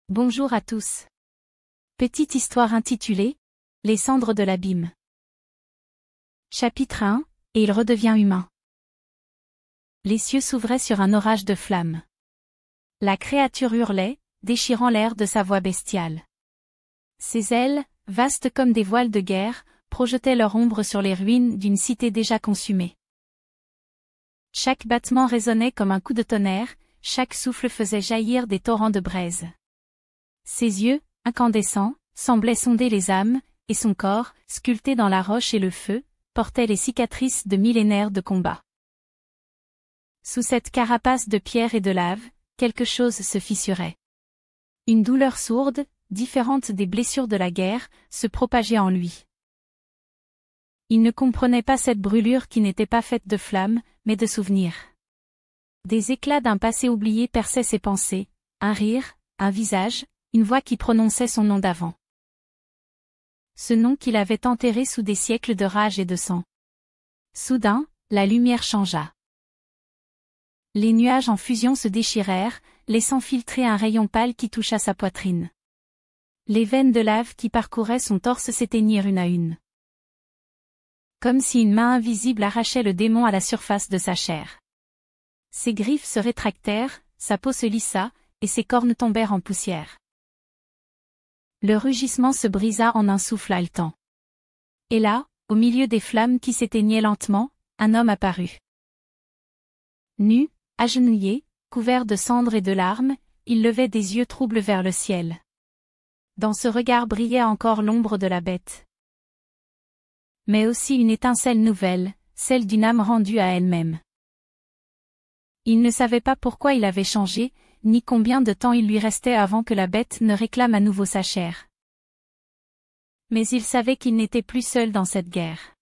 Bonjour à tous. Petite histoire intitulée « Les cendres de l'abîme ». Chapitre 1 « Et il redevient humain ». Les cieux s'ouvraient sur un orage de flammes. La créature hurlait, déchirant l'air de sa voix bestiale. Ses ailes, vastes comme des voiles de guerre, projetaient leur ombre sur les ruines d'une cité déjà consumée. Chaque battement résonnait comme un coup de tonnerre, chaque souffle faisait jaillir des torrents de braise. Ses yeux, incandescents, semblaient sonder les âmes, et son corps, sculpté dans la roche et le feu, portait les cicatrices de millénaires de combats. Sous cette carapace de pierre et de lave, quelque chose se fissurait. Une douleur sourde, différente des blessures de la guerre, se propageait en lui. Il ne comprenait pas cette brûlure qui n'était pas faite de flammes, mais de souvenirs. Des éclats d'un passé oublié perçaient ses pensées, un rire, un visage, une voix qui prononçait son nom d'avant. Ce nom qu'il avait enterré sous des siècles de rage et de sang. Soudain, la lumière changea. Les nuages en fusion se déchirèrent, laissant filtrer un rayon pâle qui toucha sa poitrine. Les veines de lave qui parcouraient son torse s'éteignirent une à une. Comme si une main invisible arrachait le démon à la surface de sa chair. Ses griffes se rétractèrent, sa peau se lissa, et ses cornes tombèrent en poussière. Le rugissement se brisa en un souffle haletant. Et là, au milieu des flammes qui s'éteignaient lentement, un homme apparut. Nu, agenouillé, couvert de cendres et de larmes, il levait des yeux troubles vers le ciel. Dans ce regard brillait encore l'ombre de la bête. Mais aussi une étincelle nouvelle, celle d'une âme rendue à elle-même. Il ne savait pas pourquoi il avait changé, ni combien de temps il lui restait avant que la bête ne réclame à nouveau sa chair. Mais il savait qu'il n'était plus seul dans cette guerre.